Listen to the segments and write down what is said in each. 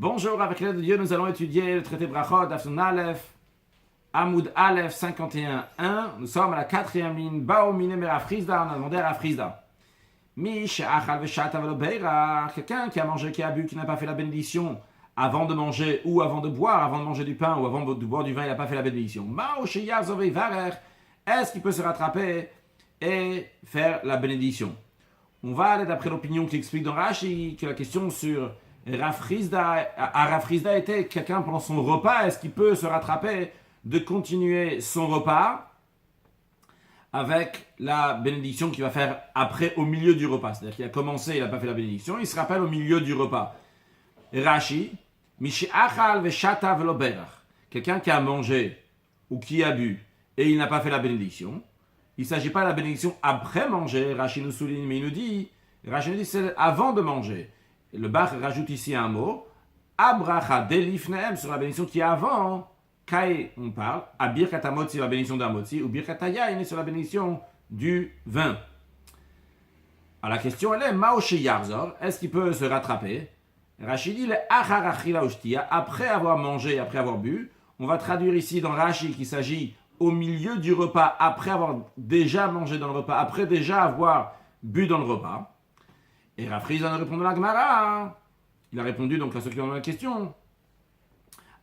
Bonjour, avec l'aide de Dieu, nous allons étudier le traité Brachot, Dafsun Aleph, Amoud Aleph 51.1. Nous sommes à la quatrième ligne. Bao mine Rafrizda, on a demandé à Rafrizda. Mish achal veshata velobeira, quelqu'un qui a mangé, qui a bu, qui n'a pas fait la bénédiction avant de manger ou avant de boire, avant de manger du pain ou avant de boire du vin, il n'a pas fait la bénédiction. Mao sheyar zovei varer, est-ce qu'il peut se rattraper et faire la bénédiction? On va aller d'après l'opinion qui explique dans Rashi que la question sur Rafrizda était quelqu'un pendant son repas, est-ce qu'il peut se rattraper de continuer son repas avec la bénédiction qu'il va faire après au milieu du repas. C'est-à-dire qu'il a commencé, il n'a pas fait la bénédiction, il se rappelle au milieu du repas. Rashi, Mishi achal veshata veloberach, quelqu'un qui a mangé ou qui a bu et il n'a pas fait la bénédiction. Il ne s'agit pas de la bénédiction après manger, Rashi nous souligne, mais il nous dit, Rashi nous dit c'est avant de manger. Et le Bach rajoute ici un mot, Abracha delifneem, sur la bénédiction qui est avant. Kai, on parle, à Birkat Hamotzi, la bénédiction d'Hamotzi, ou Birkat Hayayin, sur la bénédiction du vin. Alors la question elle est, Maoshi Yarzor, est-ce qu'il peut se rattraper? Rashi dit, après avoir mangé, après avoir bu, on va traduire ici dans Rashi qu'il s'agit au milieu du repas, après avoir déjà mangé dans le repas, après déjà avoir bu dans le repas. Et Rafrizda répond à la Gemara. Il a répondu donc à ceux qui ont la question.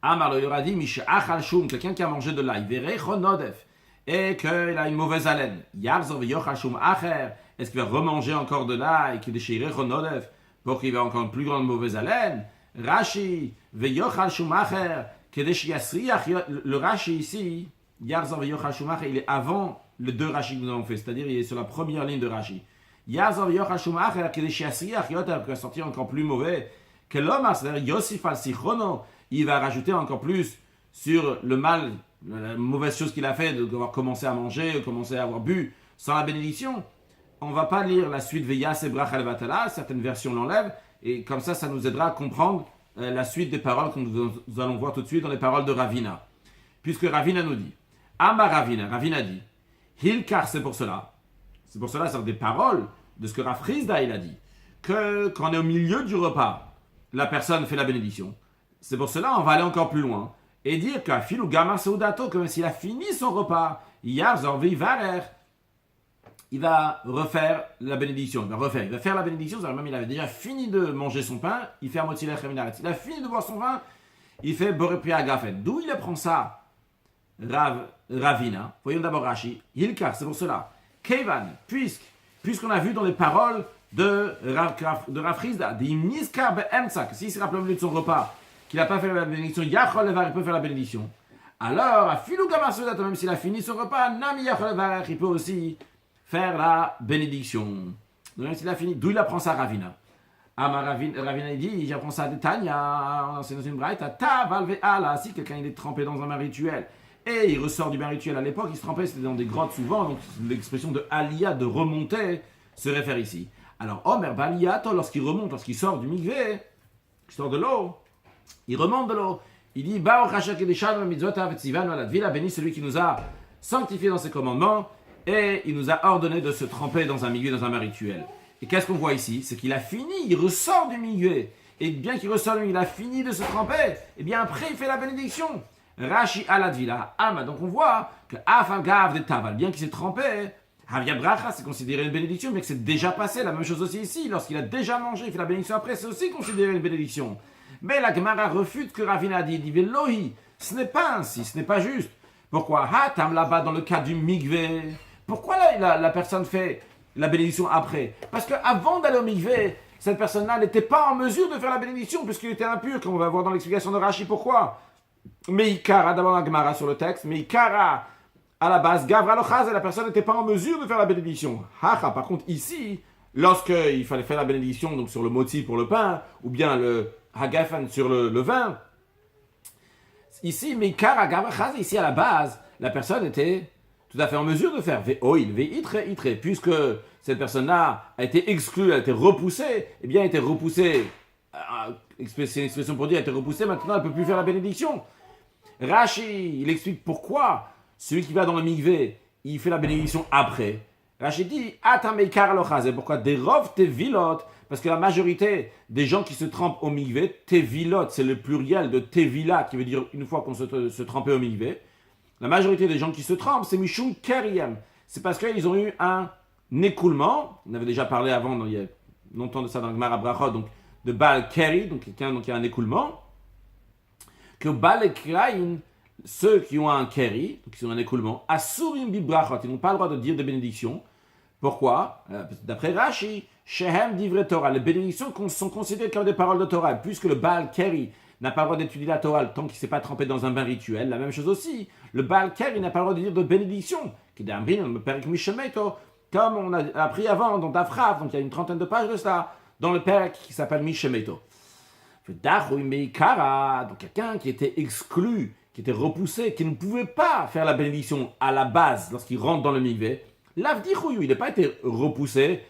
Amar le Yoradi, Mish Achal Shum, quelqu'un qui a mangé de l'ail, Verechon Nodef, et qu'il a une mauvaise haleine. Yarzor Yochal Shum Acher, est-ce qu'il va remanger encore de l'ail, qu'il déchire Nodef, pour qu'il ait encore une plus grande mauvaise haleine? Rashi, Veyochal Shum Acher, le Rashi ici, Yarzor Yochal Shum Acher, il est avant les deux Rashi que nous avons fait, c'est-à-dire il est sur la première ligne de Rashi. Yarzor Yochal Shum Acher, qu'il va sortir encore plus mauvais, que l'homme, c'est-à-dire Yosif al Sichono, il va rajouter encore plus sur le mal, la mauvaise chose qu'il a fait d'avoir commencé à manger, commencé à avoir bu sans la bénédiction. On ne va pas lire la suite Veyas et Brach al-Vatala, certaines versions l'enlèvent, et comme ça nous aidera à comprendre la suite des paroles que nous allons voir tout de suite dans les paroles de Ravina. Puisque Ravina nous dit, Amar Ravina dit, Hilkar, c'est pour cela, c'est des paroles de ce que Rafrizda il a dit, que quand on est au milieu du repas, la personne fait la bénédiction. C'est pour cela on va aller encore plus loin et dire qu'à Filou Gamar Seudato, comme s'il a fini son repas, Yarzor Varer, il va refaire la bénédiction. Il va faire la bénédiction, même il avait déjà fini de manger son pain, il fait Amotilech Reminaret. Il a fini de boire son vin, il fait Borepria Gafen. D'où il apprend ça? Ravina. Voyons d'abord Rashi. Hilkar, c'est pour cela. Kevan, puisqu'on a vu dans les paroles de Rafrizda, des Miskar Be'emtsa, que s'il se rappelle au milieu de son repas, qu'il n'a pas fait la bénédiction, Yachol Levar, il peut faire la bénédiction. Alors, à Filou Gamar Seudato, même s'il a fini son repas, Nami Yachol Levar, il peut aussi faire la bénédiction. Donc, même s'il a fini, d'où il apprend ça, Ravina? Ravina, il dit, j'apprends ça à Tanya, c'est dans une braïta, Taval Ve'ala, si quelqu'un il est trempé dans un bain rituel, et il ressort du bain rituel à l'époque, il se trempait, c'était dans des grottes souvent, donc l'expression de Aliyah, de remonter, se réfère ici. Alors, Omer Baliyato, lorsqu'il remonte, lorsqu'il sort du mikvé, il sort de l'eau, il remonte de l'eau, il dit, Baruch Hashem Kedeshanu Mitzvotav Tzivanu Alad Vila, béni celui qui nous a sanctifié dans ses commandements, et il nous a ordonné de se tremper dans un mikvé, dans un bain rituel. Et qu'est-ce qu'on voit ici? C'est qu'il a fini, il ressort du mikvé, et bien qu'il ressort, il a fini de se tremper, et bien après il fait la bénédiction. Rashi Alad Vila, Ama, donc on voit que Afagav de Taval, bien qu'il s'est trempé, Havia Bracha, c'est considéré une bénédiction, mais que c'est déjà passé. La même chose aussi ici. Lorsqu'il a déjà mangé, il fait la bénédiction après, c'est aussi considéré une bénédiction. Mais la Gemara refute que Ravina dit, dit Velohi, ce n'est pas ainsi, ce n'est pas juste. Pourquoi Hatam là-bas dans le cas du mikvé? Pourquoi la personne fait la bénédiction après? Parce qu'avant d'aller au mikvé, cette personne-là n'était pas en mesure de faire la bénédiction, puisqu'il était impur, comme on va voir dans l'explication de Rashi. Pourquoi? Meikara, d'abord la Gemara sur le texte, Meikara, à la base, Gavra Lochaz, la personne n'était pas en mesure de faire la bénédiction. Hacha, par contre, ici, lorsqu'il fallait faire la bénédiction donc sur le moti pour le pain, ou bien le Hagafan sur le vin, ici, Meikara, Gavra Lochaz, ici à la base, la personne était tout à fait en mesure de faire Ve'oil, Ve'itre, puisque cette personne-là a été exclue, a été repoussée, eh bien, elle a été repoussée, c'est une expression pour dire, elle a été repoussée, maintenant elle ne peut plus faire la bénédiction. Rashi, il explique pourquoi celui qui va dans le mikvé, il fait la bénédiction après. Rashi dit, Atameikar lochazé. Pourquoi? Des rov tevilot. Parce que la majorité des gens qui se trempent au mikvé, tevilot, c'est le pluriel de tevila, qui veut dire une fois qu'on se trempait au mikvé. La majorité des gens qui se trempent, c'est mishum keriem. C'est parce qu'ils ont eu un écoulement. On avait déjà parlé avant, il y a longtemps de ça dans le Gemara Brachot, donc de Baal Keri, donc quelqu'un qui a un écoulement. Que Baal et Kraïn, ceux qui ont un Keri, donc qui ont un écoulement, Asurim bi Brachot, ils n'ont pas le droit de dire des bénédictions. Pourquoi? D'après Rashi, Shehem d'ivre Torah, les bénédictions sont considérées comme des paroles de Torah, puisque le Baal Keri n'a pas le droit d'étudier la Torah tant qu'il ne s'est pas trempé dans un bain rituel. La même chose aussi, le Baal Keri n'a pas le droit de dire de bénédiction, comme on a appris avant dans Dafrav, donc il y a une trentaine de pages de ça, dans le Perek qui s'appelle Mishemeto. Donc quelqu'un qui était exclu, qui était repoussé, qui ne pouvait pas faire la bénédiction à la base lorsqu'il rentre dans le mikvé, l'avdichouyu, il n'a pas été repoussé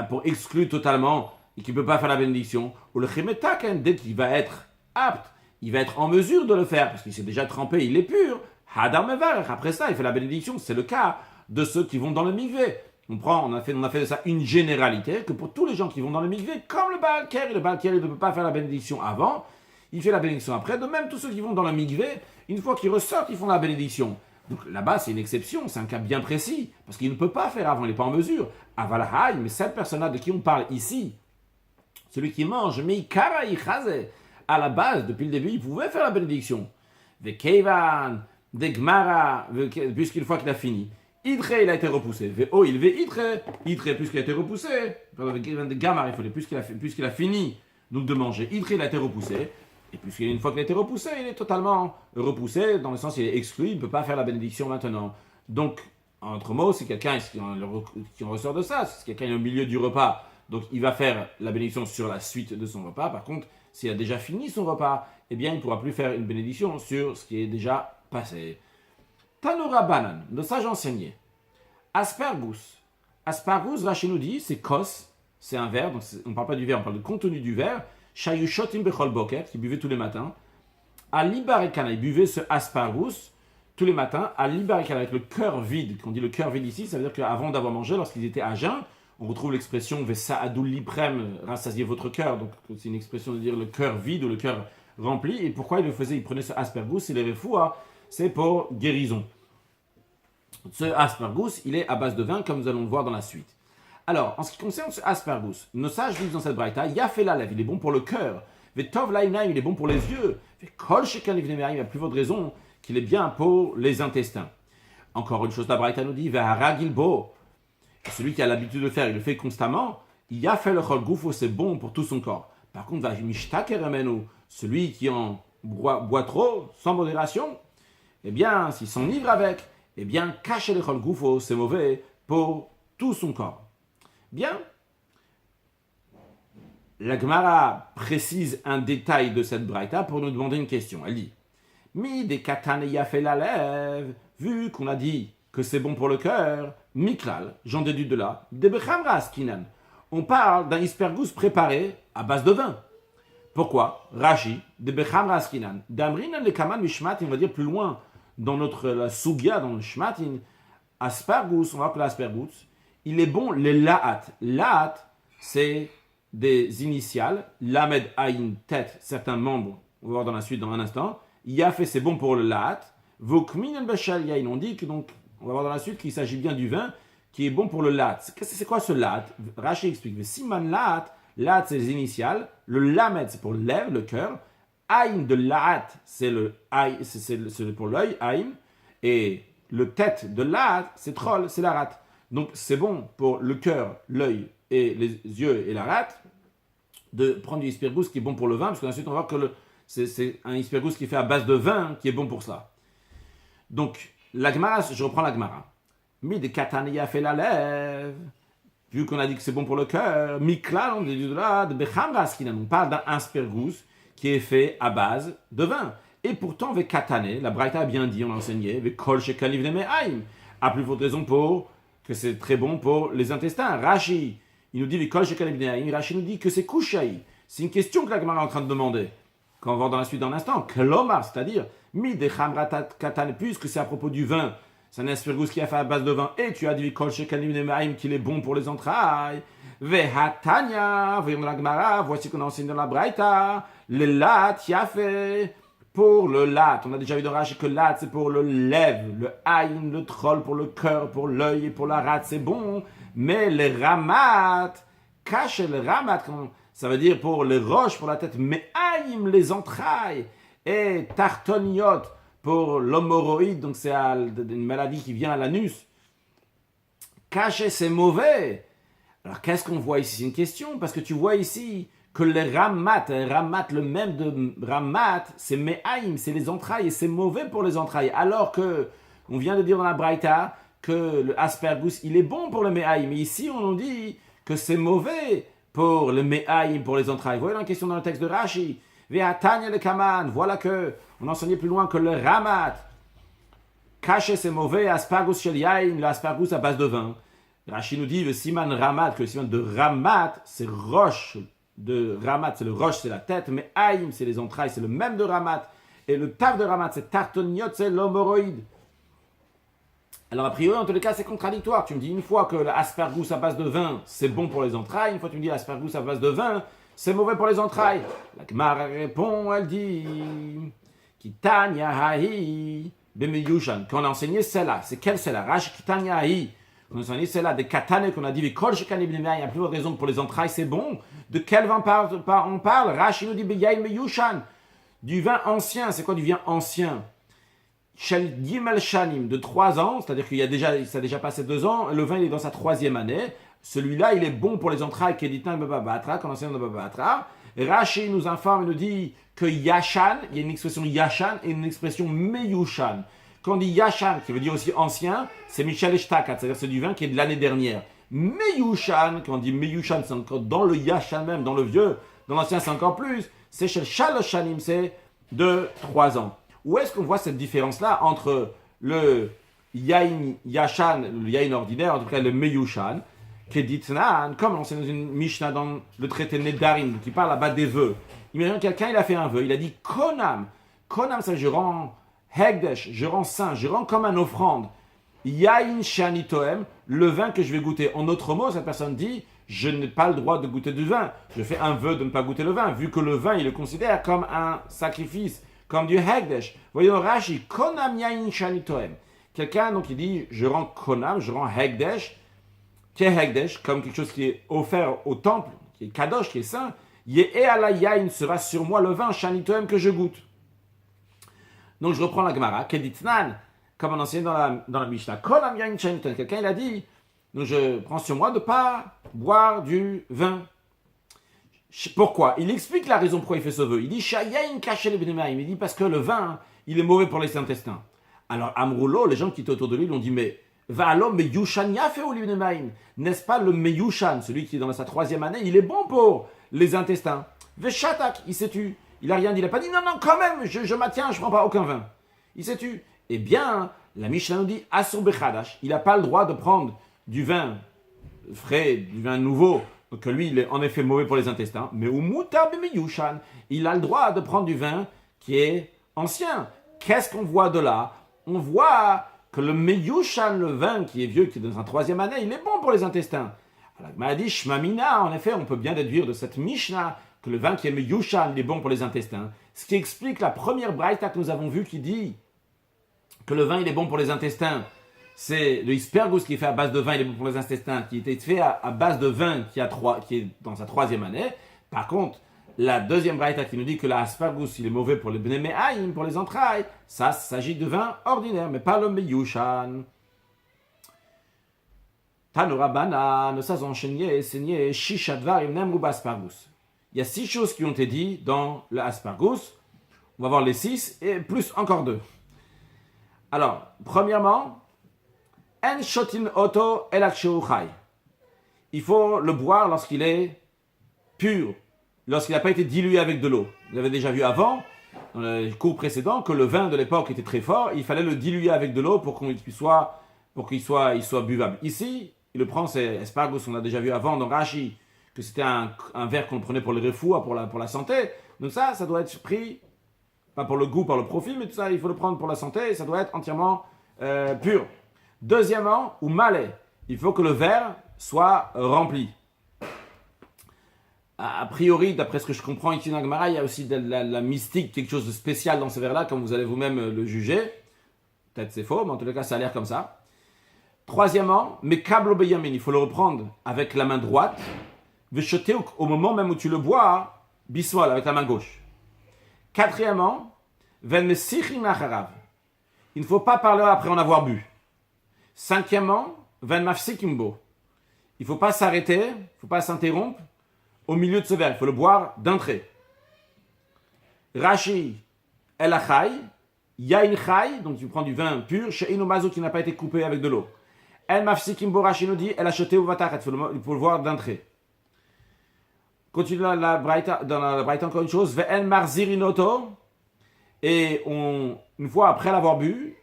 pour exclure totalement et qu'il ne peut pas faire la bénédiction. Ou le chimetaken, dès qu'il va être apte, il va être en mesure de le faire parce qu'il s'est déjà trempé, il est pur. Hadar mevarech, après ça, il fait la bénédiction. C'est le cas de ceux qui vont dans le mikvé. On a fait de ça une généralité, que pour tous les gens qui vont dans le mikvé, comme le Baal Keri ne peut pas faire la bénédiction avant, il fait la bénédiction après. De même, tous ceux qui vont dans le mikvé, une fois qu'ils ressortent, ils font la bénédiction. Donc là-bas, c'est une exception, c'est un cas bien précis, parce qu'il ne peut pas faire avant, il n'est pas en mesure. Avalhaï, mais cette personne-là de qui on parle ici, celui qui mange, Meikara Ichaze, à la base, depuis le début, il pouvait faire la bénédiction. Vekevan, Degmara, puisqu'une fois qu'il a fini, Idre, il a été repoussé. Veo, il veut Idre, puisqu'il a été repoussé. Vekevan de Gamar, il fallait, puisqu'il a fini donc de manger. Idre, il a été repoussé. Et puisqu'une fois qu'il a été repoussé, il est totalement repoussé, dans le sens il est exclu, il ne peut pas faire la bénédiction maintenant. Donc, en autre mot, si quelqu'un qui en ressort de ça, si quelqu'un est au milieu du repas, donc il va faire la bénédiction sur la suite de son repas. Par contre, s'il a déjà fini son repas, eh bien, il ne pourra plus faire une bénédiction sur ce qui est déjà passé. Tanura Banan, nos sages enseignés. Aspergus. Aspergus, Rashi nous dit, c'est kos, c'est un verre, donc on ne parle pas du verre, on parle du contenu du verre. Shayushotim bechol boker, qui buvait tous les matins. À Libarekana, il buvait ce aspergus tous les matins. À Libarekana, avec le cœur vide. Quand on dit le cœur vide ici, ça veut dire qu'avant d'avoir mangé, lorsqu'ils étaient à jeun, on retrouve l'expression Vesaadul liprem, rassasiez votre cœur. Donc c'est une expression de dire le cœur vide ou le cœur rempli. Et pourquoi il le faisait? Il prenait ce aspergus, c'est les refoua, c'est pour guérison. Ce aspergus, il est à base de vin, comme nous allons le voir dans la suite. Alors, en ce qui concerne ce aspergus, nos sages disent dans cette braïta, Yafé la lèvre, il est bon pour le cœur. Vetov laïnaïm, il est bon pour les yeux. Kol shekan livnemerim, il y a plus de raison qu'il est bien pour les intestins. Encore une chose, la braïta nous dit, Veharagilbo, celui qui a l'habitude de le faire, il le fait constamment. Yafé le chol goufo, c'est bon pour tout son corps. Par contre, Vahimishtakeramenu, celui qui en boit trop, sans modération, eh bien, s'il s'enivre avec, eh bien, cacher le chol goufo, c'est mauvais pour tout son corps. Bien, la Gemara précise un détail de cette braïta pour nous demander une question. Elle dit, Mi de katane yafé la lèvre, vu qu'on a dit que c'est bon pour le cœur, miklal, j'en déduis de là, de bechamra askinan. On parle d'un aspergus préparé à base de vin. Pourquoi? Rashi, de bechamra askinan. Damrinan le kaman mishmatin, on va dire plus loin dans la sugia, dans le shmatin, aspergus, on va appeler aspergus. Il est bon, les lahat. Lahat, c'est des initiales. Lamed, aïn, tête, certains membres. On va voir dans la suite dans un instant. Yafé, c'est bon pour le lahat. Vokmin el bashal yain. On dit que donc, on va voir dans la suite qu'il s'agit bien du vin qui est bon pour le lahat. C'est quoi ce lahat? Rashi explique. Siman lahat, lahat, c'est les initiales. Le lamed, c'est pour lèvre, le cœur. Aïn de lahat, c'est pour l'œil, aïn. Et le tête de lahat, c'est troll, c'est la rate. Donc, c'est bon pour le cœur, l'œil et les yeux et la rate de prendre du aspergus qui est bon pour le vin, parce qu'ensuite, on va voir que c'est un aspergus qui est fait à base de vin qui est bon pour ça. Donc, la Gemara, je reprends la Gemara. Mi de kataniya fait la lèvre, vu qu'on a dit que c'est bon pour le cœur. Mikla, on dit de là, de bechamra skinan. On parle d'un aspergus qui est fait à base de vin. Et pourtant, avec katane, la Braïta a bien dit, on l'a enseigné, avec kol shekaliv neme'aim, a plus forte raison pour que c'est très bon pour les intestins. Rashi, il nous dit Rashi nous dit que c'est Kushaï. C'est une question que la Gemara est en train de demander. Quand on va voir dans la suite dans un instant, Klomar, c'est-à-dire, Mi de Chamratat Katan, puisque c'est à propos du vin, c'est un aspergus qui a fait à base de vin, et tu as dit kol shekanim nemaim qu'il est bon pour les entrailles. Vehatanya, voyons dans la Gemara, voici qu'on enseigne dans la Braïta, le lat fait pour le lat. On a déjà vu dans Rashi que lat c'est pour le lèvre, le aïn, le troll pour le cœur, pour l'œil et pour la rate, c'est bon. Mais le ramat, cache le ramat, ça veut dire pour les roches, pour la tête, mais aïm, les entrailles, et tartoniot pour l'homorroïde, donc c'est une maladie qui vient à l'anus. Cacher, c'est mauvais. Alors, qu'est-ce qu'on voit ici? C'est une question, parce que tu vois ici que le ramat, le même de ramat, c'est me'aim, c'est les entrailles, et c'est mauvais pour les entrailles. Alors que, on vient de dire dans la Braïta que le aspergus, il est bon pour le me'aim. Mais ici, on nous dit que c'est mauvais pour le me'aim, pour les entrailles. Voyez la question dans le texte de Rashi. Ve'atanya le kaman, voilà que, on enseignait plus loin que le ramat. Caché, c'est mauvais, aspergus shel yain, l'aspergus à base de vin. Rashi nous dit le siman ramat, que le siman de ramat, c'est roche de ramat, c'est le roche, c'est la tête, mais aïm, c'est les entrailles, c'est le même de ramat. Et le taf de ramat, c'est tartoniot, c'est l'homorroïde. Alors a priori, en tous les cas, c'est contradictoire. Tu me dis une fois que l'aspergus à base de vin, c'est bon pour les entrailles, une fois tu me dis l'aspergus à base de vin, c'est mauvais pour les entrailles. La Gemara répond, elle dit, Kitanya hahi, bemeyushan. Quand on a enseigné celle-là, c'est quelle celle-là? Rashi Kitanya hahi. On a enseigné celle-là, des katanes qu'on a dit, les kol shekanim nemaim, il y a plus de raison pour les entrailles, c'est bon. De quel vin on parle? Rashi nous dit, beyain meyushan. Du vin ancien, c'est quoi du vin ancien? Shel Gimel Shanim, de 3 ans, c'est-à-dire ça a déjà passé 2 ans, le vin il est dans sa 3e année. Celui-là, il est bon pour les entrailles, Keditin Babatra, qu'on enseigne dans Babatra. Rashi nous informe, il nous dit que Yashan, il y a une expression Yashan et une expression Meyushan. Quand on dit Yashan, qui veut dire aussi ancien, c'est Michel Eshtakat, c'est-à-dire c'est du vin qui est de l'année dernière. Meyushan, quand on dit Meyushan, c'est encore dans le Yashan même, dans le vieux, dans l'ancien c'est encore plus, c'est chez Shalosh Shanim, c'est de 3 ans. Où est-ce qu'on voit cette différence-là entre le Yain Yashan, le Yain ordinaire, en tout cas le Meyushan, Keditnan, comme on sait dans une Mishnah dans le traité Nedarim, qui parle là-bas des vœux. Imagine quelqu'un, il a fait un vœu, il a dit Konam. Konam, ça je rends Hegdesh, je rends saint, je rends comme une offrande. Yain Shanitoem, le vin que je vais goûter. En d'autres mots, cette personne dit, je n'ai pas le droit de goûter du vin. Je fais un vœu de ne pas goûter le vin, vu que le vin, il le considère comme un sacrifice, comme du Hegdesh. Voyons Rashi, Konam Yain Shanitoem. Quelqu'un, donc, il dit, je rends Konam, je rends Hegdesh, qui est Hegdesh, comme quelque chose qui est offert au temple, qui est Kadosh, qui est saint. Ye'e ala Yain sera sur moi le vin Shanitoem que je goûte. Donc, je reprends la Gemara, Keditnan, comme on enseigne dans la Mishnah. Konam Yain Shanitoem. Quelqu'un, il a dit, donc je prends sur moi de ne pas boire du vin. Pourquoi? Il explique la raison pourquoi il fait ce vœu. Il dit, Shayain kashel b'nemaim. Il dit, parce que le vin, il est mauvais pour les intestins. Alors, Amroulo, les gens qui étaient autour de lui, l'ont dit, mais Va'alom meyushan yafe ou b'nemaim. N'est-ce pas le meyushan, celui qui est dans sa 3e année, il est bon pour les intestins. Veshatak, il s'est tu. Il a rien dit, il n'a pas dit, non, quand même, je maintiens, je ne prends pas aucun vin. Il s'est tu. Eh bien, la Mishnah nous dit, Asur bechadash, il n'a pas le droit de prendre du vin frais, du vin nouveau, que lui, il est en effet mauvais pour les intestins, mais umutar b'meyushan, il a le droit de prendre du vin qui est ancien. Qu'est-ce qu'on voit de là? On voit que le meyushan, le vin qui est vieux, qui est dans sa 3e année, il est bon pour les intestins. Alors, il m'a dit, shmamina, en effet, on peut bien déduire de cette Mishnah que le vin qui est meyushan, il est bon pour les intestins. Ce qui explique la première braïta que nous avons vue qui dit que le vin, il est bon pour les intestins. C'est le aspergus qui est fait à base de vin, il est bon pour les intestins, qui était fait à base de vin qui est dans sa 3e année. Par contre, la deuxième braïta qui nous dit que l'aspergus, il est mauvais pour les bneme'aim, pour les entrailles, ça s'agit de vin ordinaire, mais pas le meyushan. Tanurabana, nous sommes enchaînés, saigné, shishadvar, nemru aspergus. Il y a 6 choses qui ont été dites dans l'aspergus. On va voir les 6 et plus encore 2. Alors, premièrement, en shotin oto elaksheuchai. Il faut le boire lorsqu'il est pur, lorsqu'il n'a pas été dilué avec de l'eau. Vous avez déjà vu avant, dans les cours précédents, que le vin de l'époque était très fort, il fallait le diluer avec de l'eau pour qu'il soit buvable. Ici, il le prend, c'est aspergus, on a déjà vu avant dans Rashi, que c'était un verre qu'on prenait pour le refoua, pour la santé. Donc ça doit être pris, pas pour le goût, par le profit, mais tout ça, il faut le prendre pour la santé, et ça doit être entièrement pur. Deuxièmement, ou malé, il faut que le verre soit rempli. A priori, d'après ce que je comprends ici dans la Gemara, il y a aussi de la mystique, quelque chose de spécial dans ce verre-là, comme vous allez vous-même le juger. Peut-être c'est faux, mais en tout cas, ça a l'air comme ça. Troisièmement, mais kablo beyamin, il faut le reprendre avec la main droite. Vecheter au moment même où tu le bois, bismol, avec la main gauche. Quatrièmement, ven mesichin acharav. Il ne faut pas parler après en avoir bu. Cinquièmement, ven mafsikimbo. Il ne faut pas s'arrêter, il ne faut pas s'interrompre au milieu de ce verre. Il faut le boire d'un trait. Rashi, el achai, yain chai, donc tu prends du vin pur, she'inu mazo qui n'a pas été coupé avec de l'eau. El mafsikimbo, Rashi nous dit, el acheté ou vatachat, il faut le boire d'un trait. Continue dans la Braïta encore une chose, ve'en marzirinoto, et une fois après l'avoir bu,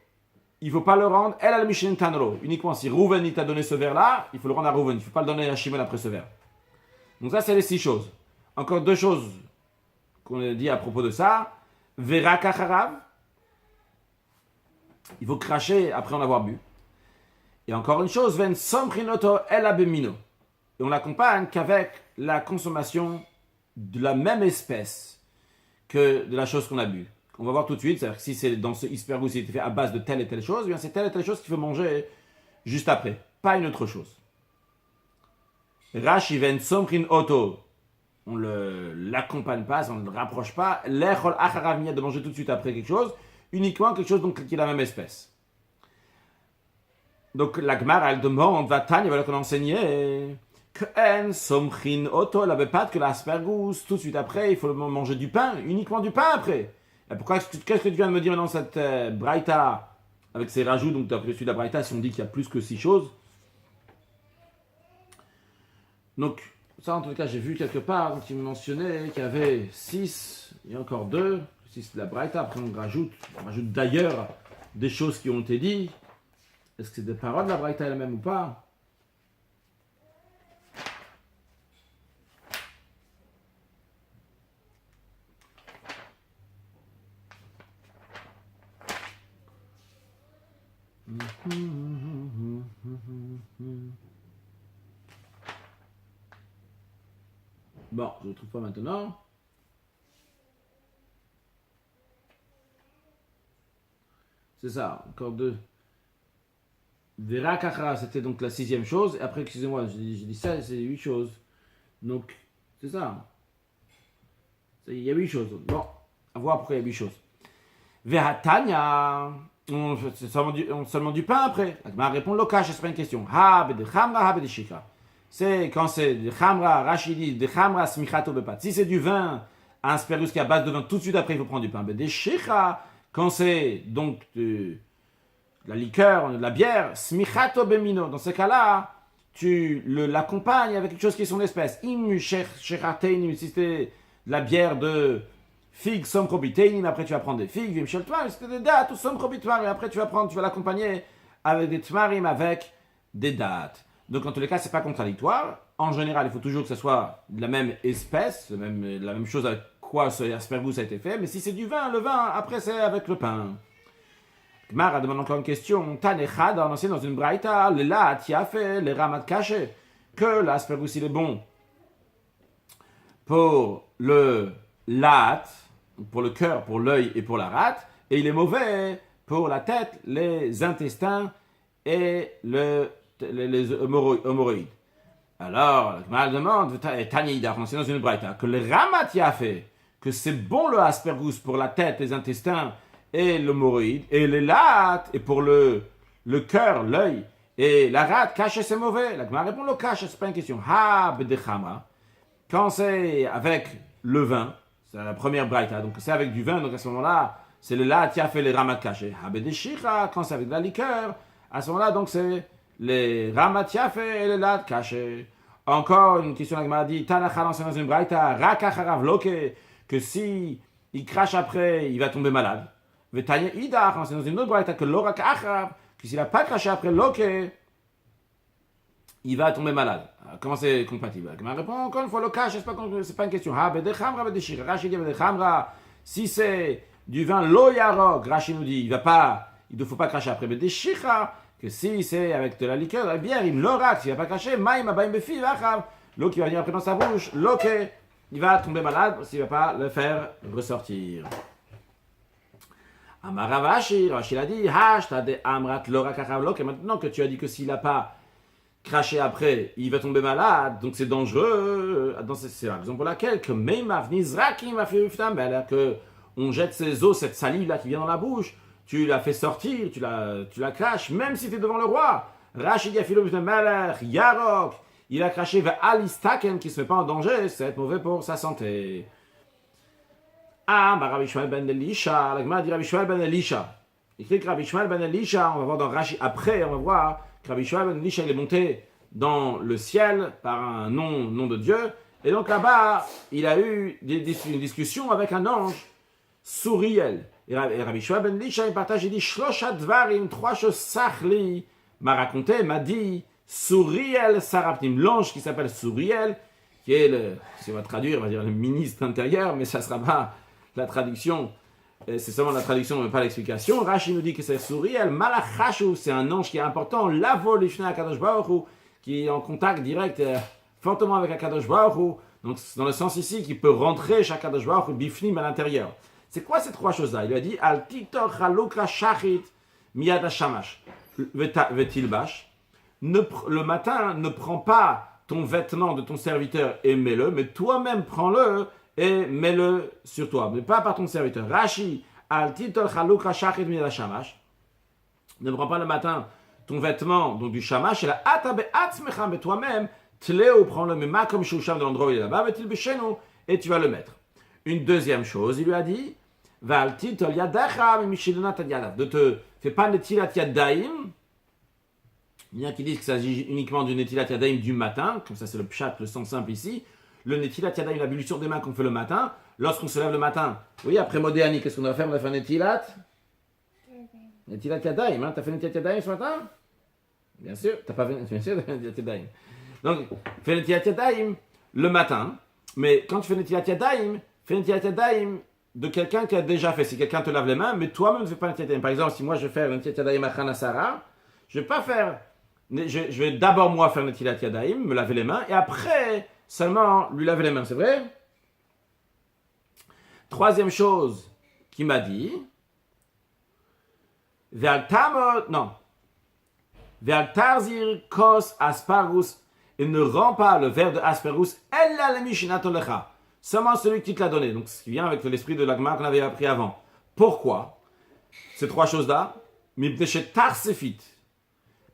il ne faut pas le rendre el al mishin tanro. Uniquement si Rouven il t'a donné ce verre-là, il faut le rendre à Rouven. Il ne faut pas le donner à Shimon après ce verre. Donc ça, c'est les 6 choses. Encore 2 choses qu'on a dit à propos de ça. Vera kacharav. Il faut cracher après en avoir bu. Et encore une chose, ven somrinoto el abemino. Et on l'accompagne qu'avec la consommation de la même espèce que de la chose qu'on a bu. On va voir tout de suite, c'est-à-dire que si c'est dans ce ispergous, il était fait à base de telle et telle chose, eh bien c'est telle et telle chose qu'il faut manger juste après, pas une autre chose. Rashi ven somrin oto, on ne l'accompagne pas, on ne le rapproche pas. L'echol acharav de manger tout de suite après quelque chose, uniquement quelque chose donc, qui est la même espèce. Donc la Gemara, elle demande, Vatanya, voilà qu'on a enseigné que en somrin oto, elle n'avait pas que l'aspergus, tout de suite après, il faut manger du pain, uniquement du pain après. Et pourquoi, qu'est-ce que tu viens de me dire dans cette braïta, avec ses rajouts, donc tu as reçu la braïta, si on dit qu'il y a plus que 6 choses. Donc, ça en tout cas, j'ai vu quelque part qui me mentionnait qu'il y avait 6, il y a encore 2, 6 de la braïta, après on rajoute d'ailleurs des choses qui ont été dites. Est-ce que c'est des paroles de la braïta elle-même ou pas? Bon, je ne le trouve pas maintenant. C'est ça, encore 2. Vera Kachra, c'était donc la 6e chose. Et après, excusez-moi, j'ai dit ça, c'est 8 choses. Donc, c'est ça. Il y a 8 choses. Bon, à voir pourquoi il y a 8 choses. Vera Tanya, c'est seulement du pain après. La répond Lokash, c'est pas une question. Ha, bede chamra, ha, bede shikra. C'est quand c'est de chamra, Rachidi, de chamra, smichato bepat. Si c'est du vin, un aspergus qui est à base de vin, tout de suite après, il faut prendre du pain. Bede shikra, quand c'est donc de la liqueur, de la bière, smichato bemino. Dans ce cas-là, tu l'accompagnes avec quelque chose qui est son espèce. Im sheratein, si c'était la bière de figues, somkrobitein, après tu vas prendre des figues, vim shel tmarim, si c'était des dattes ou somkrobitmarim, après tu vas l'accompagner avec des tmarim, avec des dattes. Donc, en tous les cas, c'est pas contradictoire. En général, il faut toujours que ce soit de la même espèce, la même chose avec quoi ce aspergus a été fait. Mais si c'est du vin, le vin, après, c'est avec le pain. Gmara demande encore une question. Tanechad a annoncé dans une braïta, le lat, fait le ramat caché, que l'aspergus, il est bon pour le lat, pour le cœur, pour l'œil et pour la rate, et il est mauvais pour la tête, les intestins et les hémorroïdes. Alors, la Gemara demande, Tanida, c'est dans une braïta, que le ramat fait, que c'est bon le aspergus pour la tête, les intestins et l'hémorroïde, et les lattes, et pour le cœur, l'œil, et la rate, caché c'est mauvais. La Gemara répond, le caché, c'est pas une question. Ha, bedechama, quand c'est avec le vin, c'est la première braïta, donc c'est avec du vin, donc à ce moment-là, c'est le lat qui a fait les ramat caché. Ha, bedeshira, quand c'est avec de la liqueur, à ce moment-là, donc c'est les ramatiaf et les lat cachés. Encore une question, la Gemara dit, Tanachal enseigne dans une braïta, rakacharav loke, que si il crache après, il va tomber malade. Vetanya idach enseigne dans une autre braïta, que l'orakacharav, que s'il n'a pas craché après loke, il va tomber malade. Alors, comment c'est compatible? La Gemara répond encore une fois, le cache, c'est pas une question. Ha, bedechamra, bedeshira. Rashi dit bedechamra, si c'est du vin lo yarok, Rashi nous dit, il ne faut pas cracher après bedeshira. que si c'est avec de la liqueur, de la bière, il l'aura, s'il n'a pas craché, maïm abaïm befi, l'eau qui va venir après dans sa bouche, l'eau il va tomber malade s'il ne va pas le faire ressortir. Amaravashi, Rashi l'a dit, amrat l'ora kachavlok, et maintenant que tu as dit que s'il n'a pas craché après, il va tomber malade, donc c'est dangereux. C'est la raison pour laquelle que on jette ces eaux, cette salive là qui vient dans la bouche, tu la fais sortir, tu la craches, même si tu es devant le roi. Rachid Yafilo Yarok, il a craché vers Alistaken qui ne se met pas en danger, c'est mauvais pour sa santé. Rabbi Shmuel ben Elisha, la Gemara dit Rabbi Shmuel ben Elisha. Écrit que Rabbi Shmuel ben Elisha, on va voir dans Rashi après, on va voir que Rabbi Shmuel ben Elisha il est monté dans le ciel par un nom de Dieu, et donc là-bas, il a eu une discussion avec un ange, Souriel. Et Rabbi Shmuel ben Elisha, il partage, il dit Shlosha Dvarim, 3 choses Sachli, m'a raconté, m'a dit Souriel Saraptim, l'ange qui s'appelle Souriel, qui est si on va traduire, on va dire le ministre intérieur, mais ça ne sera pas la traduction, c'est seulement la traduction, mais pas l'explication. Rashi nous dit que c'est Souriel, Malachashu, c'est un ange qui est important, Lavo Lifnei HaKadosh Baruch Hu, qui est en contact direct, fortement avec HaKadosh Baruch Hu, donc dans le sens ici qu'il peut rentrer chez HaKadosh Baruch Hu, Bifnim à l'intérieur. C'est quoi ces 3 choses-là? Il lui a dit, Al Tiktor Chalukra Shachit Miyad HaShamash Vetilbash. Le matin, ne prends pas ton vêtement de ton serviteur et mets-le, mais toi-même prends-le et mets-le sur toi, mais pas par ton serviteur. Rashi, al titol chalukra shachit miyad hashamash. Ne prends pas le matin ton vêtement, donc du shamash, et la atabe atzmecha, mais toi-même, tleo, prends-le, mais ma comme shusham, dans l'endroit où il est là-bas, mais tilbeshenu, et tu vas le mettre. Une deuxième chose, il lui a dit, va al titol yadacha, mishilonat yadav, ne te fais pas netilat yadaim. Il y en a qui disent qu'il s'agit uniquement du netilat yadaim du matin, comme ça c'est le pshat, le sens simple ici. Le netilat yadaim, l'ablution des mains qu'on fait le matin. Lorsqu'on se lève le matin, oui, après Modéani, qu'est-ce qu'on va faire? On va faire netilat yadaim, hein? T'as fait netilat yadaim ce matin? Bien sûr, t'as pas fait netilat yadaim. Donc, fais netilat yadaim le matin, mais quand tu fais netilat yadaim, fais netilat yadaim de quelqu'un qui a déjà fait. Si quelqu'un te lave les mains, mais toi-même ne fais pas netilat yadaim. Par exemple, si moi je vais faire netilat yadaim à Chanasara, je vais pas faire... Je vais d'abord moi faire netilat yadaim, me laver les mains, et après seulement lui laver les mains, c'est vrai? Troisième chose qu'il m'a dit, Ve'al-tarzir kos aspargus, et ne rend pas le verre de aspargus, ella le mishinato lecha, seulement celui qui te l'a donné. Donc ce qui vient avec l'esprit de l'agma qu'on avait appris avant. Pourquoi? Ces 3 choses-là, mibdeshet tarsefit.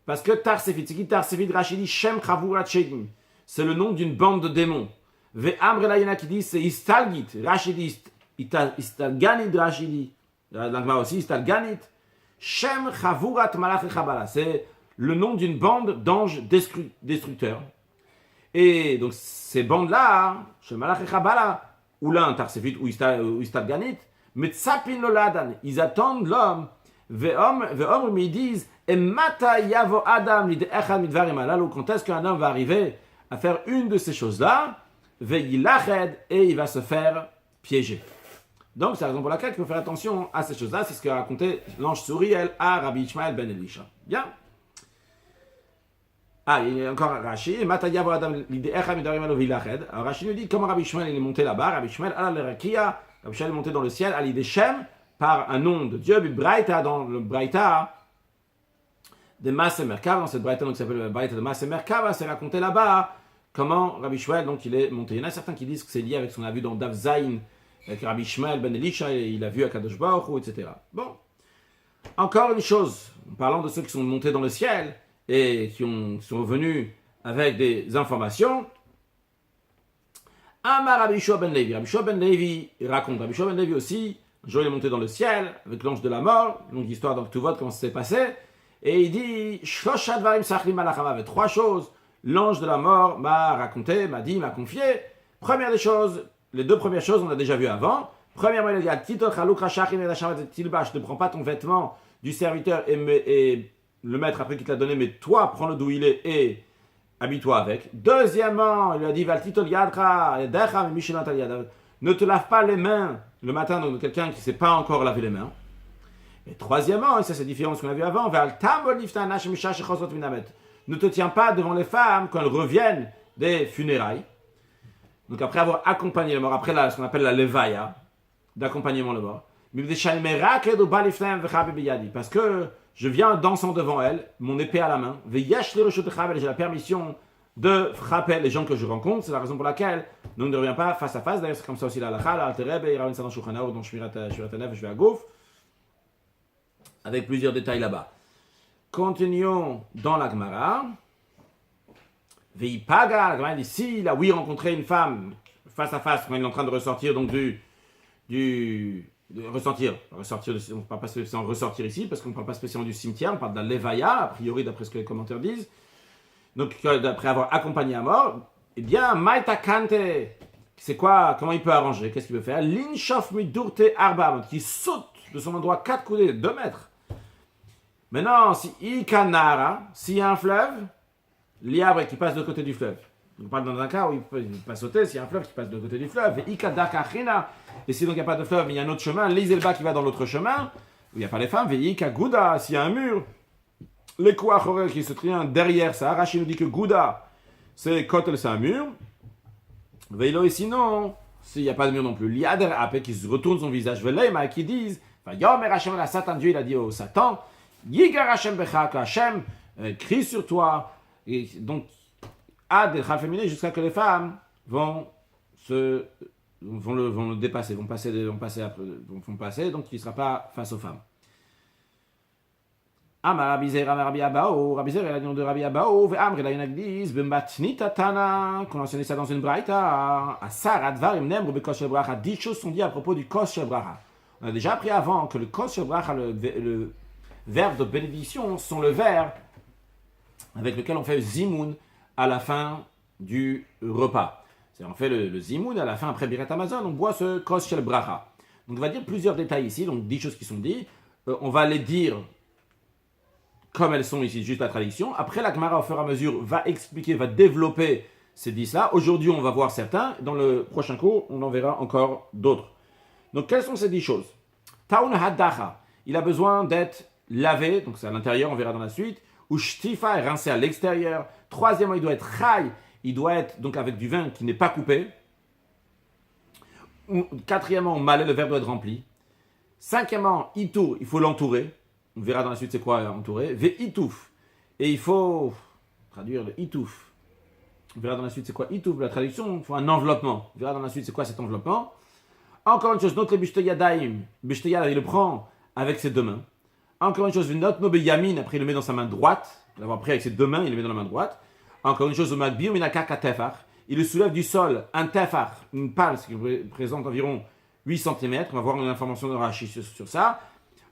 Parce que Tarsefit, c'est qui Tarsefit? Rachidi Shem Chavurat Shedim. C'est le nom d'une bande de démons. Ve'amrela yana qui dit c'est Istalgit. Rachidi Istalganit Rachidi. L'angma aussi Istalganit. Shem Chavurat Malach Chabala. C'est le nom d'une bande d'anges destructeurs. Et donc ces bandes-là, Shem Malach Chabala, ou là un Tarsefit ou Istalganit, Metzapin Loladan. Ils attendent l'homme. Ve'om, ils disent et mata yavo adam lid'echad midvarim alalu, quand est-ce qu'un homme va arriver à faire une de ces choses-là, ve'yilached, et il va se faire piéger. Donc c'est la raison pour laquelle il faut faire attention à ces choses-là. C'est ce qu'a raconté l'ange Souriel à Rabbi Shmuel ben Elisha. Bien. Il y a encore Rashi, mata yavo adam lid'echad midvarim alalu ve'yilached. Alors Rashi nous dit comment Rabbi Shmuel il est monté là-bas. Rabbi Shmuel ala l'erakia, Rabbi Shmuel est monté dans le ciel, ali Shem, par un nom de Dieu, Braïta, dans le Braïta de Masse Merkava, dans cette Braïta qui s'appelle le Braïta de Masse Merkava, c'est raconté là-bas comment Rabbi Shmuel, donc il est monté. Il y en a certains qui disent que c'est lié avec ce qu'on a vu dans Daf Zayin, avec Rabbi Shmuel ben Elisha, il a vu à Kadosh Baruch Hu, etc. Bon, encore une chose, en parlant de ceux qui sont montés dans le ciel et qui sont venus avec des informations, Amar Rabbi Shua ben Levi. Rabbi Shua ben Levi raconte, Rabbi Shua ben Levi aussi, un jour il est monté dans le ciel avec l'ange de la mort, longue histoire dans Ktuvot, comment ça s'est passé, et il dit, Shlosha dvarim sachlim alachama, avec 3 choses, l'ange de la mort m'a raconté, m'a dit, m'a confié. Première des choses, les 2 premières choses on a déjà vu avant. Premièrement, il a dit, Titol chalukra shachim et lachama tilbash, ne prends pas ton vêtement du serviteur et le maître après qu'il te l'a donné, mais toi prends-le d'où il est et habille-toi avec. Deuxièmement, il lui a dit, Val titol yadra, yadecha, mishinat yadav, ne te lave pas les mains le matin de quelqu'un qui ne s'est pas encore lavé les mains. Et troisièmement, et ça c'est différent de ce qu'on a vu avant, ne te tiens pas devant les femmes quand elles reviennent des funérailles. Donc après avoir accompagné le mort, après ce qu'on appelle la levaya, d'accompagnement le mort. Parce que je viens dansant devant elle, mon épée à la main, j'ai la permission de frapper les gens que je rencontre. C'est la raison pour laquelle nous ne reviens pas face à face. D'ailleurs, c'est comme ça aussi la halakha, la Alter-Rebbe, il ramène ça dans Shulchan Aruch, dans Shmirat HaNefesh ve'Haguf, avec plusieurs détails là-bas. Continuons dans la Gemara. Veipaga, la Gemara dit, si il a rencontré une femme face à face, quand il est en train de ressortir donc ressortir, on ne parle pas spécialement de ressortir ici, parce qu'on ne parle pas spécialement du cimetière, on parle de la levaya, a priori d'après ce que les commentaires disent. Donc d'après avoir accompagné à mort, eh bien, Maïta Kante, c'est quoi, comment il peut arranger, qu'est-ce qu'il peut faire? L'inchof midurte arba, qui saute de son endroit 4 coudées, 2 mètres. Maintenant, si Ikanara, s'il y a un fleuve, l'iabre qui passe de côté du fleuve. On parle dans un cas où il peut pas sauter, s'il y a un fleuve qui passe de côté du fleuve. Et si donc il n'y a pas de fleuve, mais il y a un autre chemin, l'Iselba qui va dans l'autre chemin, où il n'y a pas les femmes, Gouda, s'il y a un mur, les Kouachorel qui se tient derrière ça, Rachid nous dit que Gouda, c'est Kotel, c'est un mur. Veilo, et sinon, s'il n'y a pas de mur non plus, Liader Ape qui se retourne son visage, Veleima qui disent, Yomer Hashem la Satan, Dieu il a dit au Satan, Yigar Hashem Becha, que Hashem crie sur toi. Et donc, Ad el féminin jusqu'à que les femmes vont le dépasser, vont passer, donc il ne sera pas face aux femmes. Amar Rabbi Zer, Amar Rabbi Abao, Rabbi Zer, il a dit de Rabbi Abao, Ve'amr, il a une église, Bembatnita Tana, qu'on a enseigné ça dans une braïta, à Sarah, Dvarim, Nemr, Bekosh el Bracha, 10 choses sont dites à propos du Kosh el Bracha. On a déjà appris avant que le Kosh el Bracha, le verbe de bénédiction, sont le verbe avec lequel on fait le Zimoun à la fin du repas. C'est-à-dire on fait le Zimoun à la fin, après Birat Hamazon, on boit ce Kosh el Bracha. Donc on va dire plusieurs détails ici, donc 10 choses qui sont dites. On va les dire comme elles sont ici, juste la traduction. Après, la Gemara, au fur et à mesure, va expliquer, va développer ces 10-là. Aujourd'hui, on va voir certains. Dans le prochain cours, on en verra encore d'autres. Donc, quelles sont ces 10 choses? Taun haddacha, il a besoin d'être lavé, donc c'est à l'intérieur, on verra dans la suite. Ou shtifa, est rincé à l'extérieur. Troisièmement, il doit être chai, il doit être donc avec du vin qui n'est pas coupé. Quatrièmement, malé, le verre doit être rempli. Cinquièmement, itour, il faut l'entourer. On verra dans la suite c'est quoi entourer. Ve'itouf. Et il faut traduire le itouf. On verra dans la suite c'est quoi itouf. La traduction, il faut un enveloppement. On verra dans la suite c'est quoi cet enveloppement. Encore une chose, notre bishteyadaim. Bishteyad, il le prend avec ses 2 mains. Encore une chose, notre nobe yamin, après il le met dans sa main droite. L'avoir pris avec ses 2 mains, il le met dans la main droite. Encore une chose, au magbir minakaka tefar. Il le soulève du sol, un tefar, une pale, ce qui représente environ 8 cm. On va voir une information de Rashi sur ça.